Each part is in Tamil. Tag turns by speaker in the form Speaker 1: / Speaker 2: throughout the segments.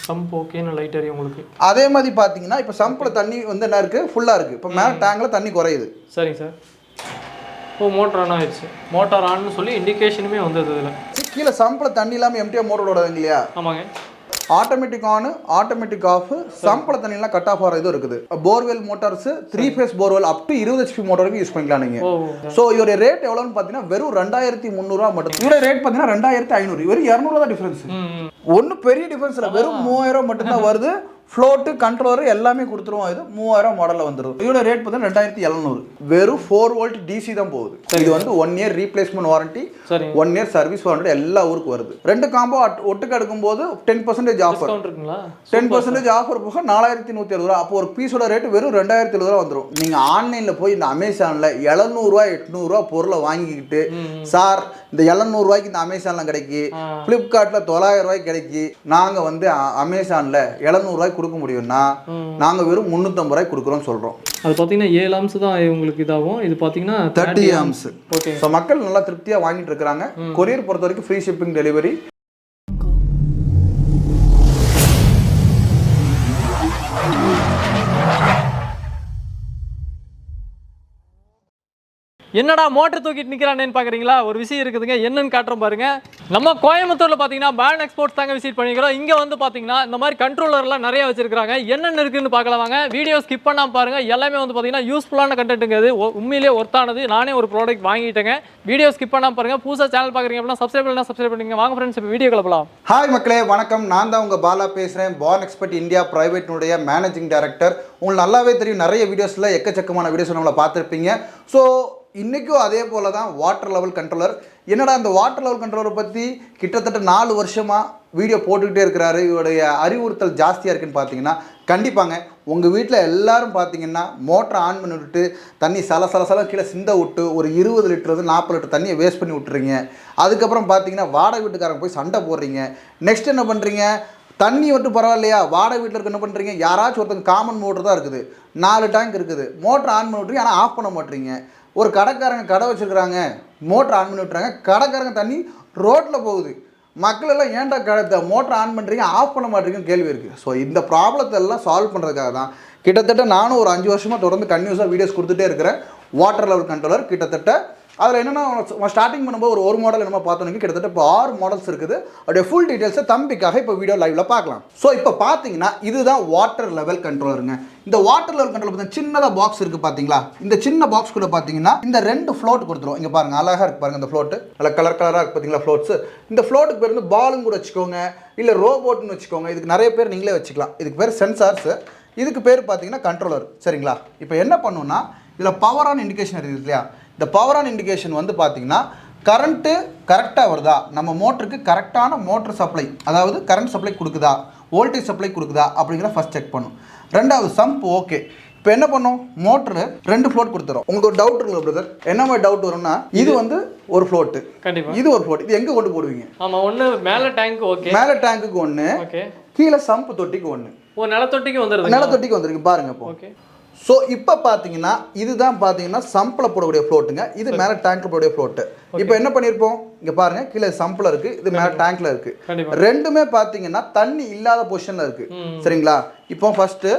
Speaker 1: சம்ப் ஓகேன்னு லைட் எரியும் உங்களுக்கு.
Speaker 2: அதே மாதிரி பார்த்தீங்கன்னா இப்போ சம்பில் தண்ணி வந்து என்ன இருக்குது, ஃபுல்லாக இருக்குது. இப்போ மேலே டேங்கில் தண்ணி குறையுது.
Speaker 1: சரிங்க சார். ஓ, மோட்டர் ஆன் ஆயிடுச்சு. மோட்டார் ஆன்னு சொல்லி இண்டிகேஷனுமே வந்தது இதில்.
Speaker 2: கீழே சம்பில் தண்ணி இல்லாமல் எம்டியாக மோட்டர் ஓடாதுங்க இல்லையா?
Speaker 1: ஆமாங்க.
Speaker 2: ஆட்டோமேட்டிக் ஆன், ஆட்டோமேட்டிக் ஆஃப், சம்பில் தண்ணியெல்லாம் கட் ஆஃப் ஆகிற இதுவும் இருக்குது. Borewell motors 3 phase borewell up to 20 HP motor வரைக்கும் யூஸ் பண்ணிக்கலாம் நீங்கள். ஸோ இதோட ரேட் எவ்வளோன்னு பார்த்தீங்கன்னா வெறும் 2300 மட்டும். இதோட ரேட் பார்த்தீங்கன்னா 2500, வெறும் 200 தான் டிஃபரன்ஸ். ஒன்றும் பெரிய டிஃபரன்ஸ் இல்லை, வெறும் 3000 மட்டும்தான் வருது. ஃப்ளோட்டு கண்ட்ரோலர் எல்லாமே கொடுத்துருவோம். இது 3000 மாடலில் வந்துடும். இதோட ரேட் பார்த்தீங்கன்னா 2700. வெறும் 4 வோல்ட் DC தான் போகுது. இது வந்து 1 year replacement warranty, 1 year service warranty எல்லா ஊருக்கு வருது. 2 காம்போ ஒட்டுக்கு எடுக்கும்போது 10% ஆஃபர், 10% ஆஃபர் போக 4170 ரூபா. அப்போ ஒரு பீஸோட ரேட் வெறும் 2700 ரூபா வந்துடும். நீங்கள் ஆன்லைனில் போய் இந்த அமேசானில் 700 800 ரூபா பொருளை வாங்கிக்கிட்டு, சார் இந்த 700 ரூபாய்க்கு இந்த அமேசானில் கிடைக்கி, ஃப்ளிப்கார்ட்டில் 900 ரூபாய்க்கு கிடைக்கி, நாங்கள் வந்து அமேசானில் 700 ரூபாய்க்கு கொடுக்க முடியும்னா நாங்கள் வெறும் 350 ரூபாய்க்கு கொடுக்குறோம்னு சொல்கிறோம்.
Speaker 1: அது பார்த்தீங்கன்னா 7 ஆம்ஸ் தான் உங்களுக்கு இதாகும். இது பார்த்தீங்கன்னா
Speaker 2: 30 ஆம்ஸ். ஓகே. ஸோ மக்கள் நல்லா திருப்தியாக வாங்கிட்டு இருக்கிறாங்க. கொரியர் பொறுத்த வரைக்கும் ஃப்ரீ ஷிப்பிங் டெலிவரி.
Speaker 1: என்னடா மோட்டர் தூக்கிட்டு நிற்கிறானேன்னு பார்க்குறீங்களா? ஒரு விஷயம் இருக்குதுங்க, என்னன்னு காட்டுறோம் பாருங்க. நம்ம கோயம்புத்தூரில் பார்த்தீங்கன்னா பேன் எக்ஸ்போர்ட்ஸ் தாங்க விசிட் பண்ணிக்கிறோம். இங்கே வந்து பார்த்தீங்கன்னா இந்த மாதிரி கண்ட்ரோலர்லாம் நிறைய வச்சிருக்காங்க. என்னென்ன இருக்குன்னு பார்க்கலாம் வாங்க. வீடியோ ஸ்கிப் பண்ணாமல் பாருங்க. எல்லாமே வந்து பார்த்தீங்கன்னா யூஸ்ஃபுல்லான கண்டென்ட்டுங்கிறது, உண்மையிலேயே ஒர்த்தானது. நானே ஒரு ப்ராடக்ட் வாங்கிட்டேங்க. வீடியோ ஸ்கிப் பண்ணாமல் பாருங்க. புதுசாக சேனல் பார்க்குறீங்க அப்படின்னா சப்ஸ்கிரைப் பண்ணுங்க. வாங்க ஃப்ரெண்ட்ஸ், இப்போ வீடியோ கிளப்பலாம்.
Speaker 2: ஹாய் மக்களே, வணக்கம். நான் தான் உங்கள் பாலா பேசுகிறேன். பார்ன் எக்ஸ்பர்ட் இந்தியா பிரைவேட்னுடைய மேனேஜிங் டைரக்டர். உங்களுக்கு நல்லாவே தெரியும், நிறைய வீடியோஸில் எக்கச்சக்கமான வீடியோஸ் நம்மளை பார்த்துருப்பீங்க. ஸோ இன்றைக்கும் அதே போல் தான் வாட்டர் லெவல் கண்ட்ரோலர். என்னடா அந்த வாட்டர் லெவல் கண்ட்ரோலரை பற்றி கிட்டத்தட்ட 4 வருஷமாக வீடியோ போட்டுக்கிட்டே இருக்கிறாரு, இவருடைய அறிவுறுத்தல் ஜாஸ்தியாக இருக்குன்னு பார்த்தீங்கன்னா, கண்டிப்பாங்க உங்கள் வீட்டில் எல்லோரும் பார்த்தீங்கன்னா மோட்டரை ஆன் பண்ணி விட்டுட்டு தண்ணி சல கீழே சிந்த விட்டு ஒரு 20 லிட்டர் 40 லிட்டர் தண்ணியை வேஸ்ட் பண்ணி விட்டுறீங்க. அதுக்கப்புறம் பார்த்தீங்கன்னா வாடகை வீட்டுக்காரங்க போய் சண்டை போடுறீங்க. நெக்ஸ்ட் என்ன பண்ணுறீங்க, தண்ணி மட்டும் பரவாயில்லையா, வாடகை வீட்டில் இருக்க என்ன பண்ணுறீங்க, யாராச்சும் ஒருத்தங்க காமன் மோட்டர் தான் இருக்குது, 4 டேங்க் இருக்குது, மோட்டர் ஆன் பண்ணி விட்றீங்க, ஆனால் ஆஃப் பண்ண மாட்டீங்க. ஒரு கடைக்காரங்க கடை வச்சுருக்குறாங்க, மோட்டர் ஆன் பண்ணி விட்டுறாங்க, கடைக்காரங்க தண்ணி ரோட்டில் போகுது. மக்கள் எல்லாம் ஏன்டா மோட்டர் ஆன் பண்ணுறீங்க ஆஃப் பண்ண மாட்டேங்குன்னு கேள்வி இருக்குது. ஸோ இந்த ப்ராப்ளத்தை எல்லாம் சால்வ் பண்ணுறதுக்காக தான் கிட்டத்தட்ட நானும் ஒரு 5 வருஷமாக தொடர்ந்து கன்டினியூஸாக வீடியோஸ் கொடுத்துட்டே இருக்கிறேன். வாட்டர் லெவல் கண்ட்ரோலர் கிட்டத்தட்ட அதில் என்னென்னா ஸ்டார்டிங் பண்ணும்போது ஒரு மாடல் என்னமோ பார்த்தோன்னே கிட்டத்தட்ட இப்போ 6 மாடல்ஸ் இருக்குது. அப்படியே ஃபுல் டீட்டெயில்ஸை தம்பிக்காக இப்போ வீடியோ லைவில் பார்க்கலாம். ஸோ இப்போ பார்த்தீங்கன்னா இதுதான் வாட்டர் லெவல் கண்ட்ரோலருங்க. இந்த வாட்டர் லெவல் கண்ட்ரோல் பார்த்தீங்கன்னா சின்னதாக பாக்ஸ் இருக்குது பார்த்தீங்களா? இந்த சின்ன பாக்ஸ் கூட பார்த்தீங்கன்னா இந்த 2 ஃப்ளோட் கொடுத்துரும். இங்கே பாருங்கள், அழகாக இருக்குது பாருங்கள். இந்த ஃப்ளோட்டு நல்லா கலராக இருக்குது பார்த்தீங்களா ஃப்ளோட்ஸு. இந்த ஃப்ளோட்டுக்கு பேர் வந்து பாலும் கூட வச்சுக்கோங்க, இல்லை ரோபோட்னு வச்சுக்கோங்க. இதுக்கு நிறைய பேர் நீங்களே வச்சுக்கலாம். இதுக்கு பேர் சென்சார்ஸு, இதுக்கு பேர் பார்த்தீங்கன்னா கண்ட்ரோலர். சரிங்களா? இப்போ என்ன பண்ணுன்னா இதில் பவர் ஆன் இண்டிகேஷன் இருக்குது இல்லையா? இந்த பவர் ஆன் இண்டிகேஷன் வந்து பார்த்தீங்கன்னா கரண்ட்டு கரெக்டாக வருதா, நம்ம மோட்டருக்கு கரெக்டான மோட்டர் சப்ளை, அதாவது கரண்ட் சப்ளை கொடுக்குதா, வோல்டேஜ் சப்ளை கொடுக்குதா அப்படிங்கிற ஃபஸ்ட் செக் பண்ணும். ரெண்டாவது சம்ப் ஓகே. இப்போ என்ன பண்ணும், மோட்டரு 2 ஃப்ளோட் கொடுத்துரும். உங்களுக்கு ஒரு டவுட் இருக்குல்ல பிரதர், என்ன மாதிரி டவுட் வரும்னா, இது வந்து ஒரு ஃப்ளோட்டு, இது ஒரு ஃப்ளோட், இது எங்கே கொண்டு போடுவீங்க?
Speaker 1: ஆமாம், ஒன்று மேலே டேங்க், ஓகே,
Speaker 2: மேலே டேங்க்குக்கு ஒன்று, கீழே சம்ப் தொட்டிக்கு ஒன்று.
Speaker 1: நிலத்தொட்டிக்கு வந்துருக்கு,
Speaker 2: நிலத்தொட்டிக்கு வந்துருக்கு பாருங்க இப்போ. ஓகே. ஸோ இப்போ பார்த்தீங்கன்னா இதுதான் பார்த்தீங்கன்னா சம்பில் போடக்கூடிய ஃப்ளோட்டுங்க, இது மேலே டேங்க்கில் போடக்கூடிய ஃப்ளோட்டு. இப்போ என்ன பண்ணியிருப்போம், இங்கே பாருங்கள், கீழே சம்பில் இருக்குது, இது மேலே டேங்க்கில் இருக்குது. ரெண்டுமே பார்த்தீங்கன்னா தண்ணி இல்லாத பொசிஷனில் இருக்குது. சரிங்களா? இப்போ ஃபஸ்ட்டு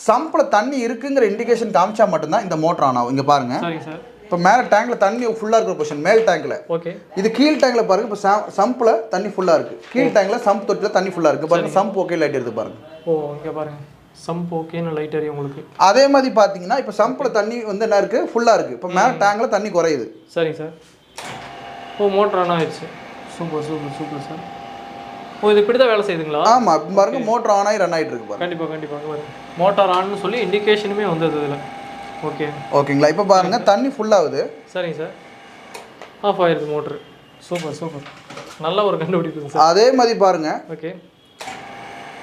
Speaker 2: சம்பில் தண்ணி இருக்குங்கிற இண்டிகேஷன் காமிச்சா மட்டும்தான் இந்த மோட்டர் ஆன் ஆகும். இங்கே பாருங்கள், இப்போ மேலே டேங்கில் தண்ணி ஃபுல்லாக இருக்கிற பொசிஷன் மேல் டேங்கில். ஓகே. இது கீழ் டேங்கில் பாருங்கள். இப்போ சம்பில் தண்ணி ஃபுல்லாக இருக்குது, கீழ் டேங்கில் சம்ப் தொட்டியில் தண்ணி ஃபுல்லாக இருக்குது. பாருங்கள், சம்ப் ஓகே லைட் எடுத்து பாருங்கள்.
Speaker 1: ஓ, இங்கே பாருங்கள், சம்ப் ஓகேன்னு லைட் எரியும் உங்களுக்கு.
Speaker 2: அதே மாதிரி பார்த்தீங்கன்னா இப்போ சம்பில் தண்ணி வந்து என்ன இருக்குது, ஃபுல்லாக இருக்குது. இப்போ மேலே டேங்கில் தண்ணி குறையுது.
Speaker 1: சரிங்க சார். ஓ, மோட்டர் ஆன் ஆயிடுச்சு. Super sir. ஓ, இது இப்படி தான் வேலை செய்யுதுங்களா?
Speaker 2: ஆமாம், பாருங்கள், மோட்டர் ஆன் ஆகி ரன் ஆகிட்டு இருக்கு பாருங்க.
Speaker 1: கண்டிப்பாக பாருங்கள், மோட்டார் ஆன்னு சொல்லி இண்டிகேஷனுமே வந்தது இதில்.
Speaker 2: ஓகேங்களா? இப்போ பாருங்கள், தண்ணி ஃபுல்லாகுது.
Speaker 1: சரிங்க சார். ஆஃப் ஆயிடுது மோட்ரு. சூப்பர், நல்ல ஒரு கண்டுபிடிப்பு சார்.
Speaker 2: அதே மாதிரி பாருங்கள்,
Speaker 1: ஓகே,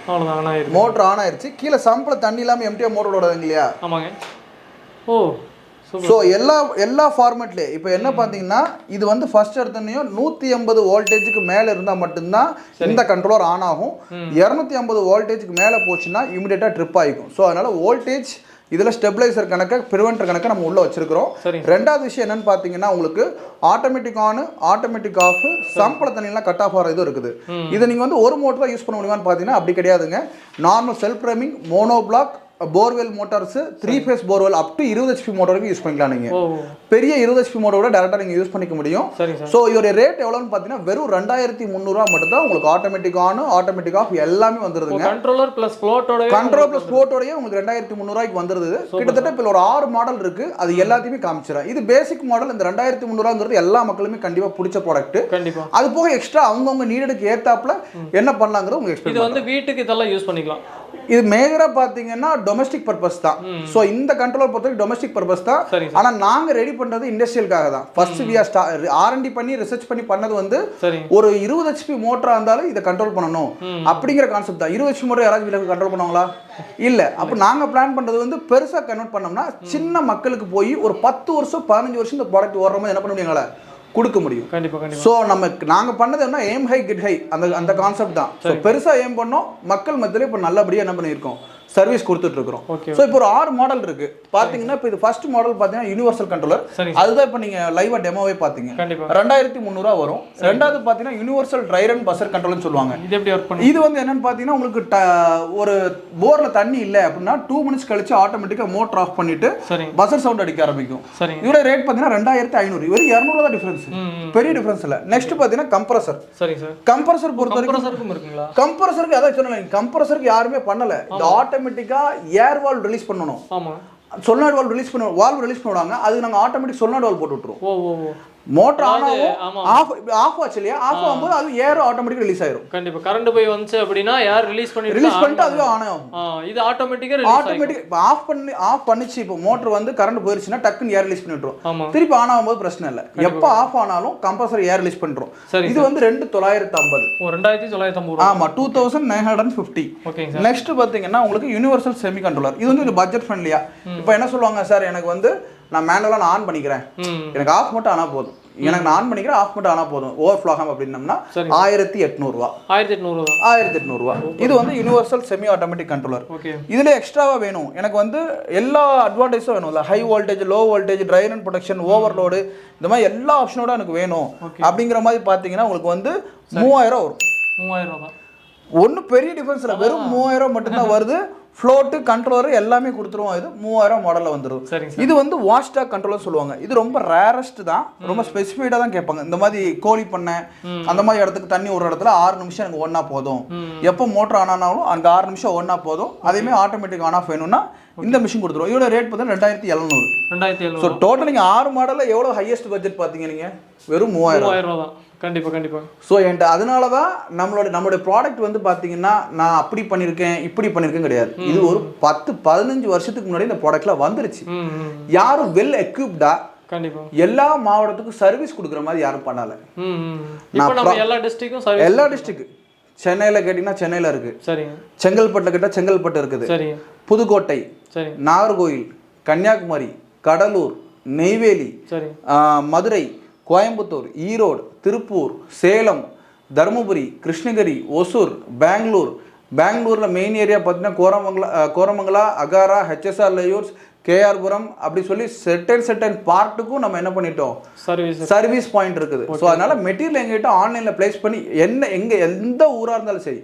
Speaker 1: அவ்வளோதான், ஆன் ஆயிடுச்சு,
Speaker 2: மோட்டர் ஆன் ஆயிடுச்சு. கீழே சம்பில் தண்ணி இல்லாமல் எம்டியாக மோட்டர் ஓடாதுங்க இல்லையா?
Speaker 1: ஆமாங்க. ஓ,
Speaker 2: ஸோ எல்லா ஃபார்மேட்லேயே இப்போ என்ன பார்த்தீங்கன்னா இது வந்து ஃபர்ஸ்ட் எடுத்தோன்னையும் 180 வோல்டேஜுக்கு மேலே இருந்தால் மட்டும்தான் இந்த கண்ட்ரோலர் ஆன் ஆகும். 250 வோல்டேஜுக்கு மேலே போச்சுன்னா இமிடியேட்டாக ட்ரிப் ஆகிக்கும். ஸோ அதனால் வோல்டேஜ் இதில் ஸ்டெபிளைசர் கணக்கு ப்ரிவென்டர் கணக்கு நம்ம உள்ள வச்சிருக்கிறோம். ரெண்டாவது விஷயம் என்னன்னு பார்த்தீங்கன்னா உங்களுக்கு ஆட்டோமேட்டிக் ஆன் ஆட்டோமேட்டிக் ஆஃப் சம்பள தண்ணியெல்லாம் கட் ஆஃப் ஆகிற இது இருக்குது. இதை நீங்கள் வந்து ஒரு மோட்டர் தான் யூஸ் பண்ண முடியுமான்னு பார்த்தீங்கன்னா அப்படி கிடையாதுங்க. Normal self priming mono block borewell motors 3 phase borewell up to 20 HP motor வரைக்கும் யூஸ் பண்ணிக்கலாம். நீங்கள் பெரிய 20 HP மோட்டரோட டேரெக்டாக நீங்கள் யூஸ் பண்ணிக்க முடியும். ஸோ இதோட ரேட் எவ்வளோன்னு பார்த்தீங்கன்னா வெறும் 2300 மட்டும் தான். உங்களுக்கு ஆட்டோமேட்டிக் ஆன் ஆட்டோமேட்டிக் ஆஃப் எல்லாமே வந்துருதுங்க.
Speaker 1: கண்ட்ரோலர் ப்ளஸ் ஃப்ளோட்டோட
Speaker 2: உங்களுக்கு 2300 வந்துருது. கிட்டத்தட்ட இப்போ ஒரு 6 மாடல் இருக்கு. அது எல்லாத்தையுமே காமிச்சிடறேன். இது பேசிக் மாடல். இந்த 2300 எல்லா மக்களுமே கண்டிப்பாக பிடிச்ச ப்ராடக்ட். அது போக எக்ஸ்ட்ரா அவங்கவுங்க நீடுக்கு ஏத்தாப்புல என்ன பண்ணலாங்கிறது உங்களுக்கு எக்ஸ்பிளைன்.
Speaker 1: இது வந்து வீட்டுக்கு இதெல்லாம் யூஸ் பண்ணிக்கலாம்.
Speaker 2: இது மேஜரா பாத்தீங்கன்னா டொமஸ்டிக் பர்பஸ் தான். சோ இந்த கண்ட்ரோலர் பொறுத்தவரைக்கும் டொமஸ்டிக் பர்பஸ் தான். ஆனா நாங்க ரெடி பண்றது இண்டஸ்ட்ரியலுக்காக தான். ஃபர்ஸ்ட் வி ஆர் R&D பண்ணி ரிசர்ச் பண்ணி பண்ணது வந்து ஒரு 20 HP மோட்டரா இருந்தாலும் இதை கண்ட்ரோல் பண்ணணும் அப்படிங்கிற கான்செப்ட் தான். 20 HP மோட்டர் யாராச்சும் வீட்டுக்கு கண்ட்ரோல் பண்ணுவாங்களா? இல்ல. அப்ப நாங்க பிளான் பண்றது வந்து பெருசா கன்வெர்ட் பண்ணோம்னா சின்ன மக்களுக்கு போய் ஒரு 10 வருஷம் 15 வருஷம் இந்த ப்ராடக்ட் ஓடுற மாதிரி என்ன பண்ண முடியுங்களா கொடுக்க முடியும். ஸோ நாங்க பண்ணது என்ன எய்ம் ஹை கெட் ஹை அந்த கான்செப்ட் தான். ஸோ பெருசா எய்ம் பண்ணோம். மக்கள் மத்தியில இப்போ நல்லபடியா என்ன பண்ணியிருக்கோம் சர்வீஸ் கொடுத்துட்டு இருக்கிறோம். ஸோ இப்போ ஒரு 6 மாடல் இருக்கு. பாத்தீங்கன்னா இப்போ இது ஃபர்ஸ்ட் மாடல் பாத்தீங்கன்னா யூனிவர்சல் கண்ட்ரோலர். அதுதான் இப்போ நீங்க லைவா டெமோவே பாத்தீங்க. 2300 வரும். ரெண்டாவது பாத்தீங்கன்னா யூனிவர்சல் ட்ரை ரன் பஸர் கண்ட்ரோல்னு சொல்லுவாங்க. இது வந்து என்னன்னு பாத்தீங்கன்னா உங்களுக்கு ஒரு போர்ல தண்ணி இல்ல அப்படின்னா 2 மினிட்ஸ் கழிச்சு ஆட்டோமேட்டிக்கா மோட்டர் ஆஃப் பண்ணிட்டு பஸர் சவுண்ட் அடிக்க ஆரம்பிக்கும். இதோட ரேட் பாத்தீங்கன்னா 2500. இவரு 200 தான் டிஃபரன்ஸ். பெரிய டிஃபரன்ஸ் இல்ல. நெக்ஸ்ட் பாத்தீங்கன்னா கம்ப்ரஸர். கம்ப்ரஸர் பொறுத்தவரைக்கும் கம்ப்ரஸருக்கு அதான் சொன்னேன். கம்ப்ரஸருக்கு யாருமே பண்ணல. இந்த ஆட்டோமேட்டிக்கா ஏர் வால்வ் ரிலீஸ் பண்ணணும். ஆமா. சொல்லாட் வால்வ் ரிலீஸ் பண்ணுவாங்க. அது நாங்க ஆட்டோமேட்டிக் சொல்லாட் வால்வ் போட்டு விட்டுருவோம். மோட்டர் ஆன் ஆகும் ஆஃப் ஆச்சு இல்லையா? ஆஃப் ஆகும்போது அது ஏர் ஆட்டோமேட்டிக்கா ரிலீஸ் ஆயிரும்.
Speaker 1: கண்டிப்பா கரண்ட் போய் வந்துச்சு அப்படினா ஏர் ரிலீஸ் பண்ணிட்டு
Speaker 2: அதுவே ஆன் ஆகும்.
Speaker 1: இது ஆட்டோமேட்டிக்கா ரிலீஸ்
Speaker 2: ஆட்டோமேட்டிக் ஆஃப் பண்ணிச்சு. இப்போ மோட்டர் வந்து கரண்ட் போயிருச்சுனா டக்குன்னு ஏர் ரிலீஸ் பண்ணிடுறோம். திருப்பி ஆன் ஆகும்போது பிரச்சனை இல்ல. எப்ப ஆஃப் ஆனாலும் கம்ப்ரஸர் ஏர் ரிலீஸ் பண்றோம். இது வந்து 2950.
Speaker 1: 2950.
Speaker 2: ஆமா 2950. ஓகேங்க. நெக்ஸ்ட் பாத்தீங்கன்னா உங்களுக்கு யுனிவர்சல் செமி கண்ட்ரோலர். இது வந்து பட்ஜெட் ஃப்ரெண்ட்லியா. இப்போ என்ன சொல்லுவாங்க சார் எனக்கு வந்து நான் மேனுவலா நான் ஆன் பண்ணிக்கிறேன். எனக்கு ஆஃப் மட்டும் ஆனா போதும். எனக்கு நான் ஆன் பண்ணிக்கிறேன் ஆஃப் மட்டும் ஆனா போதும். ஓவர்ஃப்ளோ ஆகாம அப்படின்னம்னா 1800 ரூபாய். 1800 ரூபாய். இது வந்து யுனிவர்சல் செமி ஆட்டோமேட்டிக் கண்ட்ரோலர். இதுல எக்ஸ்ட்ராவா வேணும் எனக்கு வந்து எல்லா அட்வான்டேஜும் வேணும்ல. High voltage low voltage try run protection overload இந்த மாதிரி எல்லா ஆப்ஷனோட எனக்கு வேணும் அப்படிங்கிற மாதிரி பாத்தீங்கன்னா உங்களுக்கு வந்து 3000 வரும்.
Speaker 1: 3000 தான்.
Speaker 2: ஒன்றும் பெரிய டிஃபரன்ஸ் இல்லை. வெறும் 3000 மட்டும்தான் வருது. ஃப்ளோட்டு கண்ட்ரோலர் எல்லாமே கொடுத்துருவோம். இது 3000 மாடலில் வந்துடும். இது வந்து வாஷ் டாக் கண்ட்ரோலர் சொல்லுவாங்க. இது ரொம்ப ரேரஸ்ட் தான். ரொம்ப ஸ்பெசிஃபைடாக தான் கேட்பாங்க. இந்த மாதிரி கோழி பண்ணை அந்த மாதிரி இடத்துக்கு தண்ணி ஒரு இடத்துல 6 நிமிஷம் எனக்கு ஒன்றா போதும். எப்போ மோட்டர் ஆன் ஆனாலும் அங்கே 6 நிமிஷம் ஒன்றா போதும். அதேமாதிரி ஆட்டோமேட்டிக் ஆன் ஆஃப் வேணும்னா இந்த மிஷின் கொடுத்துருவோம். இதோட ரேட் பார்த்தீங்கன்னா 2700. ஸோ டோட்டல் நீங்கள் 6 மாடலில் எவ்வளோ ஹையஸ்ட் பட்ஜெட் பார்த்தீங்க நீங்கள்? வெறும் 3000
Speaker 1: தான். கண்டிப்பா கண்டிப்பா.
Speaker 2: ஸோ என்கிட்ட அதனால தான் நம்மளுடைய ப்ராடக்ட் வந்து பார்த்தீங்கன்னா நான் அப்படி பண்ணியிருக்கேன் இப்படி பண்ணியிருக்கேன் கிடையாது. இது ஒரு 10-15 வருஷத்துக்கு முன்னாடி இந்த ப்ராடக்ட்ல வந்துருச்சு. யாரும் வெல் எக்யூப்டா
Speaker 1: கண்டிப்பா
Speaker 2: எல்லா மாவட்டத்துக்கும் சர்வீஸ் கொடுக்குற மாதிரி யாரும் பண்ணல. எல்லா டிஸ்ட்ரிக்ட் சென்னையில் கேட்டிங்கன்னா சென்னையில் இருக்கு. செங்கல்பட்டில் கேட்டால் செங்கல்பட்டு இருக்குது. புதுக்கோட்டை, நாகர்கோவில், கன்னியாகுமரி, கடலூர், நெய்வேலி, மதுரை, கோயம்புத்தூர், ஈரோடு, திருப்பூர், சேலம், தருமபுரி, கிருஷ்ணகிரி, ஒசூர், பெங்களூரில் மெயின் ஏரியா பார்த்தீங்கன்னா கோரமங்கலா, அகாரா, HSR லேயூர்ஸ், கேஆர்புரம் அப்படி சொல்லி செட்டன் பார்ட்டுக்கும் நம்ம என்ன பண்ணிட்டோம் சர்வீஸ் பாயிண்ட் இருக்குது. ஸோ அதனால மெட்டீரியல் எங்ககிட்ட ஆன்லைன்ல பிளேஸ் பண்ணி எந்த ஊரா இருந்தாலும் சரி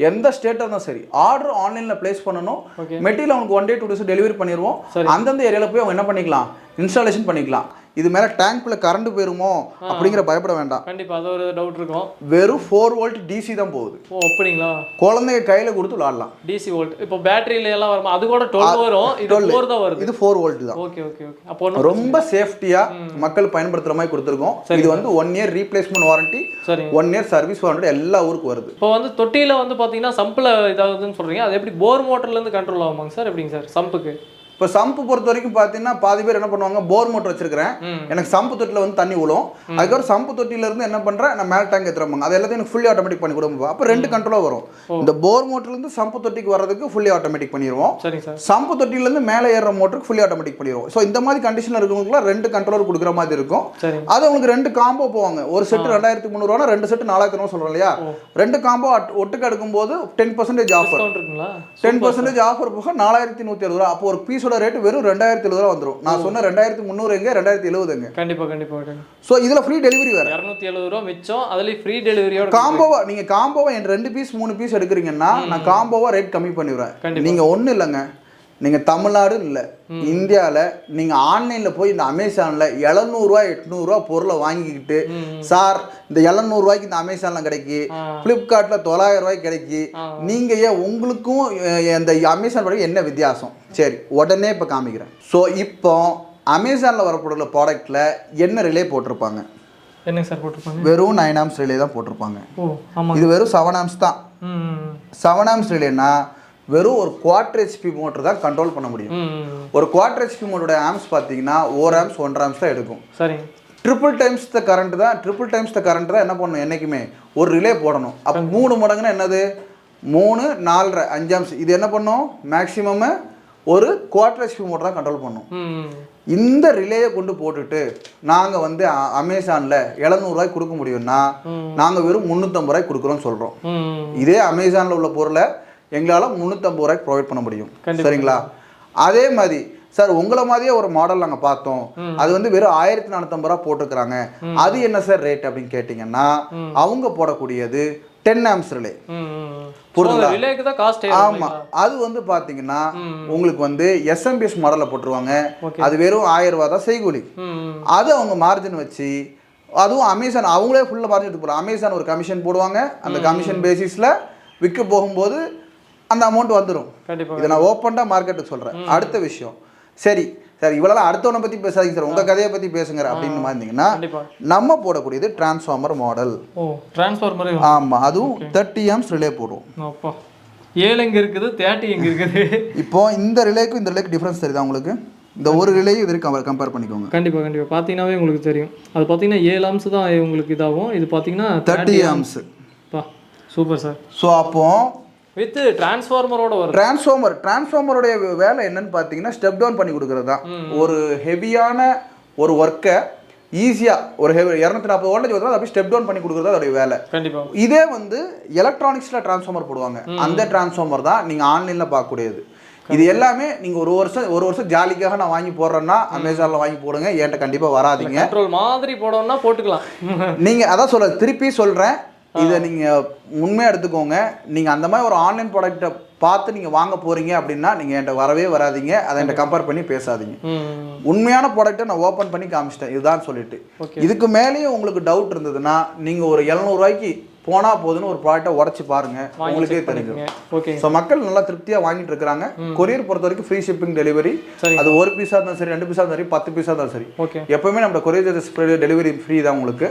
Speaker 2: எந்த ஸ்டேட்டா இருந்தாலும் சரி ஆர்டர் ஆன்லைன்ல பிளேஸ் பண்ணணும். மெட்டீரியல் அவங்களுக்கு 1 day 2 days டெலிவரி பண்ணிடுவோம். அந்தந்த ஏரியாவில் போய் அவங்க என்ன பண்ணிக்கலாம் இன்ஸ்டாலேஷன் பண்ணிக்கலாம். இது மேல டேங்க்ல கரண்ட் போயிருமோ அப்படிங்கிற பயப்பட வேண்டாம்.
Speaker 1: கண்டிப்பா அது ஒரு டவுட் இருக்கும்.
Speaker 2: வெறும் 4 வோல்ட் DC தான் போகுது.
Speaker 1: ஓ அப்படிங்களா?
Speaker 2: குழந்தைங்க கையில கொடுத்து விளையாடலாம்.
Speaker 1: DC volt. இப்போ பேட்டரியில எல்லாம் வரும். அது கூட 12 வரும். இது 4 தான் வருது.
Speaker 2: இது 4 வோல்ட் தான்.
Speaker 1: Okay okay okay. அப்போ
Speaker 2: ரொம்ப சேஃப்டியா மக்கள் பயன்படுத்துற மாதிரி கொடுத்திருக்கோம். இது வந்து 1 year replacement warranty, 1 year service warranty எல்லா ஊருக்கு வருது.
Speaker 1: இப்போ வந்து தொட்டியில வந்து பாத்தீங்கன்னா சம்ப்ல இதாகுதுன்னு சொல்றீங்க. அது எப்படி போர் மோட்டர்ல இருந்து கண்ட்ரோல் ஆகுமாங்க சார்? எப்படிங்க சார் சம்புக்கு? இப்போ சம்பு பொறுத்த வரைக்கும் பார்த்தீங்கன்னா பாதி பேர் என்ன பண்ணுவாங்க போர் மோட்டர் வச்சிருக்கிறேன் எனக்கு சம்பு தொட்டியில் வந்து தண்ணி விழும். அதுக்கப்புறம் சம்பு தொட்டியில இருந்து என்ன பண்றேன் நான் மேல் டேங்க் ஏற்றுறாங்க. அது எல்லாத்தையும் எனக்கு ஃபுல்லி ஆட்டோமேட்டிக் பண்ணி கொடுப்போம். அப்போ 2 கண்ட்ரோலாக வரும். இந்த போர் மோட்டர்லேருந்து சம்பு தொட்டிக்கு வர்றதுக்கு ஃபுல்லி ஆட்டோமேட்டிக் பண்ணிடுவோம். சம்பு தொட்டிலேருந்து மேலே ஏறுற மோட்டருக்கு ஃபுல்லி ஆட்டோமேட்டிக் பண்ணிடுவோம். ஸோ இந்த மாதிரி கண்டிஷனில் இருக்கிறவங்களுக்குலாம் 2 கண்ட்ரோலர் கொடுக்குற மாதிரி இருக்கும். அது உங்களுக்கு 2 காம்போ போவாங்க. ஒரு செட்டு 2300 2 செட்டு 4000 சொல்றோம் இல்லையா? 2 காம்போ ஒட்டுக்கு எடுக்கும்போது 10% ஆஃபர் 10% ஆஃபர் போக 4160 ரூபா. அப்போ ஒரு பீஸோட
Speaker 2: பீஸோட ரேட் வெறும் 2700 ரூபா வந்துடும். நான் சொன்ன 2300 எங்க 2070 எங்க.
Speaker 1: கண்டிப்பா.
Speaker 2: ஸோ இதுல ஃப்ரீ டெலிவரி வேற
Speaker 1: 270 ரூபா மிச்சம், அதுல ஃப்ரீ டெலிவரியோட
Speaker 2: காம்போவா. நீங்க காம்போவா என் 2 பீஸ் 3 பீஸ் எடுக்கிறீங்கன்னா நான் காம்போவா ரேட் கம்மி பண்ணிடுவேன். நீங்க ஒன்றும் இல்லைங்க, நீங்கள் தமிழ்நாடு இல்லை இந்தியாவில் நீங்கள் ஆன்லைனில் போய் இந்த அமேசானில் 700 800 பொருளை வாங்கிக்கிட்டு சார் இந்த 700 இந்த அமேசானில் கிடைக்கி, ஃப்ளிப்கார்ட்டில் 900 கிடைக்கி, நீங்கள் ஏன் உங்களுக்கும் இந்த அமேசான் படம் என்ன வித்தியாசம்? சரி உடனே இப்போ காமிக்கிறேன். ஸோ இப்போ அமேசானில் வரக்கூடிய ப்ராடக்ட்டில் என்ன ரிலே போட்டிருப்பாங்க?
Speaker 1: என்ன சார் போட்டிருப்பாங்க?
Speaker 2: வெறும் 9 ஆம்ஸ் ரிலே தான் போட்டிருப்பாங்க. இது வெறும் 7 ஆம்ஸ் தான். 7 ஆம்ஸ் ரிலேனா வெறும் ஒரு 1/4 HP மோட்டர் தான் கண்ட்ரோல் பண்ண முடியும். ஒரு 1/4 HP மோட்டரோட ஆம்ஸ் பார்த்தீங்கன்னா 1 ஆம்ஸ் 1.5 ஆம்ஸ் தான் எடுக்கும்.
Speaker 1: சரி,
Speaker 2: ட்ரிபிள் டைம்ஸ் த கரண்ட் தான் என்ன பண்ணணும்? என்றைக்குமே ஒரு ரிலே போடணும். அப்போ 3 மடங்குன்னா என்னது? 3 4 5 ஆம்ஸ். இது என்ன பண்ணும்? மேக்ஸிமம் ஒரு 1/4 HP மோட்டர் தான் கண்ட்ரோல் பண்ணும். இந்த ரிலேயை கொண்டு போட்டுட்டு நாங்கள் வந்து அமேசானில் 700 கொடுக்க முடியும்னா நாங்கள் வெறும் 350 கொடுக்குறோம்னு சொல்கிறோம். இதே அமேசானில் உள்ள பொருளை எங்களால் 350 ப்ரொவைட் பண்ண முடியும். சரிங்களா? அதே மாதிரி சார் உங்களை மாதிரியே ஒரு மாடல் நாங்கள் பார்த்தோம், அது வந்து வெறும் 1450 போட்டுக்கிறாங்க, அது என்ன சார் ரேட் அப்படின்னு கேட்டிங்கன்னா அவங்க போடக்கூடியது 10 ஆம்ஸ் ரிலே. ஆமா, அது வந்து பாத்தீங்கன்னா உங்களுக்கு வந்து SMPS மாடல்ல போட்டுருவாங்க. அது வெறும் 1000 ரூபா தான் செய்கூலி. அது அவங்க மார்ஜின் வச்சு, அதுவும் அமேசான் அவங்களே ஃபுல்லா மார்ஜின் எடுத்து போடுறாங்க. அமேசான் ஒரு கமிஷன் போடுவாங்க, அந்த கமிஷன் பேசிஸ்ல விற்க போகும்போது அந்த அமௌண்ட் வந்துடும். இதை நான் ஓப்பன்டா மார்க்கெட்டுக்கு சொல்றேன். அடுத்த விஷயம், சரி சார் இவ்வளவு அடுத்தவனை பத்தி பேசாதீங்க சார், உங்க கதையை பத்தி பேசுங்க அப்படின்னு இருந்தீங்கன்னா நம்ம போடக்கூடியது டிரான்ஸ்ஃபார்மர் மாடல். ஆமா, அதுவும் 30 ஆம்ஸ் ரிலே போடுவோம்.
Speaker 1: 7 எங்க இருக்குது, 30 எங்க இருக்குது?
Speaker 2: இப்போ இந்த ரிலேக்கும் இந்த ரிலேக்கு டிஃபரன்ஸ் தெரியுதா உங்களுக்கு? இந்த ஒரு ரிலேயும் இது கம்பேர் பண்ணிக்கோங்க.
Speaker 1: கண்டிப்பா பார்த்தீங்கன்னாவே உங்களுக்கு தெரியும். அது பார்த்தீங்கன்னா 7 ஆம்ஸ் தான் உங்களுக்கு இதாகும். இது பார்த்தீங்கன்னா
Speaker 2: 30 ஆம்ஸ்.
Speaker 1: Super sir.
Speaker 2: ஸோ அப்போ
Speaker 1: வித் டிரான்ஸ்ஃபார்மரோட வரும்.
Speaker 2: டிரான்ஸ்ஃபார்மருடைய வேலை என்னன்னு பார்த்தீங்கன்னா ஸ்டெப் டவுன் பண்ணி கொடுக்கறது தான். ஒரு ஹெவியான ஒரு ஒர்க்கை ஈஸியாக ஒரு 240 வோல்டேஜ் வந்து அப்படி ஸ்டெப் டவுன் பண்ணி கொடுக்குறது அதோடைய வேலை.
Speaker 1: கண்டிப்பாக.
Speaker 2: இதே வந்து எலக்ட்ரானிக்ஸில் டிரான்ஸ்ஃபார்மர் போடுவாங்க, அந்த டிரான்ஸ்ஃபார்மர் தான் நீங்கள் ஆன்லைனில் பார்க்கக்கூடியது. இது எல்லாமே நீங்கள் ஒரு வருஷம் ஜாலிக்காக நான் வாங்கி போடுறேன்னா அமேசானில் வாங்கி போடுங்க, என்கிட்ட கண்டிப்பாக வராதிங்க.
Speaker 1: கண்ட்ரோல் மாதிரி போடணும்னா போட்டுக்கலாம்.
Speaker 2: நீங்கள் அதான் சொல்ல திருப்பி சொல்கிறேன், இதை நீங்கள் உண்மையாக எடுத்துக்கோங்க. நீங்கள் அந்த மாதிரி ஒரு ஆன்லைன் ப்ராடக்ட்டை பார்த்து நீங்கள் வாங்க போகிறீங்க அப்படின்னா நீங்கள் என்கிட்ட வரவே வராதிங்க, அதை என்கிட்ட கம்பேர் பண்ணி பேசாதீங்க. உண்மையான ப்ராடக்ட்டை நான் ஓப்பன் பண்ணி காமிச்சிட்டேன் இதுதான் சொல்லிட்டு. இதுக்கு மேலேயும் உங்களுக்கு டவுட் இருந்ததுன்னா நீங்கள் ஒரு 700 போனால் போதுன்னு ஒரு ப்ராடக்ட்டை உடச்சி பாருங்க, உங்களுக்கே தெரியும். ஸோ மக்கள் நல்லா திருப்தியாக வாங்கிட்டு இருக்கிறாங்க. கொரியர் பொறுத்த வரைக்கும் ஃப்ரீ ஷிப்பிங் டெலிவரி, அது ஒரு பீஸாக இருந்தாலும் சரி, 2 பீஸாக இருந்தாலும் சரி, 10 பீஸாக இருந்தாலும் சரி, எப்பவுமே நம்ம கொரியர் டெலிவரி ஃப்ரீ தான் உங்களுக்கு.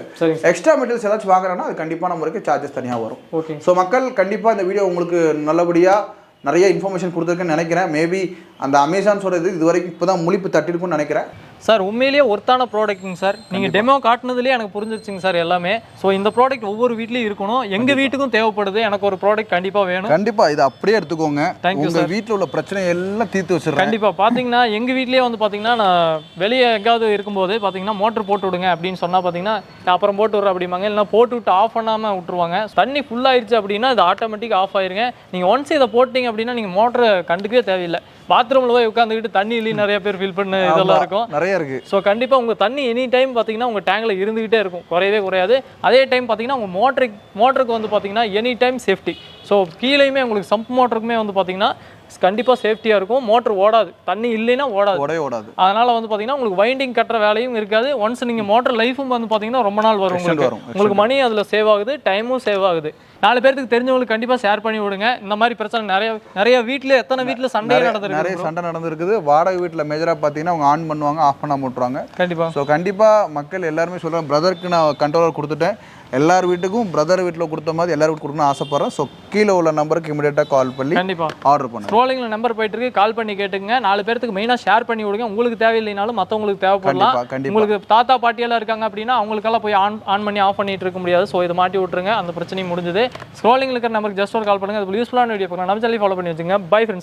Speaker 2: எக்ஸ்ட்ரா மெட்டீரியல்ஸ் ஏதாச்சும் வாங்குறேன்னா அது கண்டிப்பாக நம்மளுக்கு சார்ஜஸ் தனியாக வரும். ஸோ மக்கள் கண்டிப்பாக இந்த வீடியோ உங்களுக்கு நல்லபடியாக நிறைய இன்ஃபர்மேஷன் கொடுத்துருக்குன்னு நினைக்கிறேன். மேபி அந்த அமேசான்ஸோட இது வரைக்கும் இப்போ தான் முழிப்பு தட்டிருக்குன்னு நினைக்கிறேன்.
Speaker 1: சார் உண்மையிலேயே ஒர்த்தான ப்ராடக்ட்டுங்க சார். நீங்கள் டெமோ காட்டினதுலேயே எனக்கு புரிஞ்சிருச்சுங்க சார் எல்லாமே. ஸோ இந்த ப்ராடக்ட் ஒவ்வொரு வீட்லேயும் இருக்கணும், எங்கள் வீட்டுக்கும் தேவைப்படுது. எனக்கு ஒரு ப்ராடக்ட் கண்டிப்பாக வேணும்.
Speaker 2: கண்டிப்பாக இதை அப்படியே எடுத்துக்கோங்க. Thank you sir. வீட்டில் உள்ள பிரச்சனை எல்லாம் தீர்த்து வச்சுருக்கேன்.
Speaker 1: கண்டிப்பாக பார்த்தீங்கன்னா எங்கள் வீட்லேயே வந்து பார்த்தீங்கன்னா நான் வெளியே எங்கேயாவது இருக்கும்போது பார்த்தீங்கன்னா மோட்டர் போட்டு விடுங்க அப்படின்னு சொன்னால் பார்த்தீங்கன்னா அப்புறம் போட்டு விட்ற அப்படிம்பாங்க, இல்லைனா போட்டு விட்டு ஆஃப் பண்ணாமல் விட்டுருவாங்க. தண்ணி ஃபுல்லாகிடுச்சு அப்படின்னா அது ஆட்டோமேட்டிக் ஆஃப் ஆயிருங்க. நீங்கள் ஒன்ஸ் இதை போட்டிங்க அப்படின்னா நீங்கள் மோட்டரை கண்டுக்கவே தேவையில்லை. பாத்ரூமில் போய் உட்காந்துக்கிட்டு தண்ணி இல்லையும் நிறைய பேர் ஃபீல் பண்ண இதெல்லாம் இருக்கும், நிறைய இருக்குது. ஸோ கண்டிப்பாக உங்கள் தண்ணி எனி டைம் பார்த்தீங்கன்னா உங்கள் டேங்கில் இருந்துகிட்டே இருக்கும், குறையவே குறையாது. அதே டைம் பார்த்தீங்கன்னா உங்கள் மோட்டருக்கு வந்து பார்த்தீங்கன்னா எனி டைம் சேஃப்டி. ஸோ கீழேயுமே உங்களுக்கு சம்ப் மோட்டருக்குமே வந்து பார்த்தீங்கன்னா கண்டிப்பாக சேஃப்டியாக இருக்கும். மோட்டர் ஓடாது, தண்ணி இல்லைன்னா ஓடாது. அதனால் வந்து பார்த்தீங்கன்னா உங்களுக்கு வைண்டிங் கட்டுற வேலையும் இருக்காது. ஒன்ஸ் நீங்கள் மோட்டர் லைஃபும் வந்து பார்த்தீங்கன்னா ரொம்ப நாள் வரும். உங்களுக்கு மணி அதில் சேவ் ஆகுது, டைமும் சேவ் ஆகுது. 4 பேருக்கு தெரிஞ்சவங்களுக்கு கண்டிப்பாக ஷேர் பண்ணி விடுங்க. இந்த மாதிரி பிரச்சனை நிறைய வீட்டில் எத்தனை வீட்டில் சண்டை நடந்திருக்கு, நிறைய சண்டை நடந்திருக்குது. வாடகை வீட்டில் மேஜராக பார்த்தீங்கன்னா அவங்க ஆன் பண்ணுவாங்க, ஆஃப் பண்ண போட்டுருவாங்க. கண்டிப்பாக. ஸோ கண்டிப்பாக மக்கள் எல்லாருமே சொல்கிறாங்க, பிரதருக்கு நான் கண்ட்ரோலர் கொடுத்துட்டேன், எல்லார் வீட்டுக்கும் பிரதர் வீட்டில் கொடுத்த மாதிரி எல்லாரும் வீட்டுக்கு கொடுக்கணும்னு ஆசைப்படுறேன். ஸோ கீழே உள்ள நம்பருக்கு இமீடியட்டாக கால் பண்ணி கண்டிப்பாக ஆர்டர் பண்ணுங்க. ஸ்க்ரோலிங்கில் நம்பர் போயிட்டு இருக்கு, கால் பண்ணி கேட்டுங்க. 4 பேருக்கு மெயினாக ஷேர் பண்ணி விடுங்க. உங்களுக்கு தேவையில்லைனாலும் மற்றவங்களுக்கு தேவைப்படலாம். உங்களுக்கு தாத்தா பாட்டியெல்லாம் இருக்காங்க அப்படின்னா அவங்களுக்கெல்லாம் போய் ஆன் பண்ணி ஆஃப் பண்ணிட்டு இருக்க முடியாது. ஸோ இதை மாட்டி விட்டுருங்க, அந்த பிரச்சனையும் முடிஞ்சது. ஸ்க்ரோலிங்கில் இருக்கிற நம்பருக்கு ஜஸ்ட் ஒரு கால் பண்ணுங்க. அது யூஸ்ஃபுல்லான வீடியோ பார்க்கலாம். நம்ம சேனலை ஃபாலோ பண்ணி வச்சுங்க. Bye friends.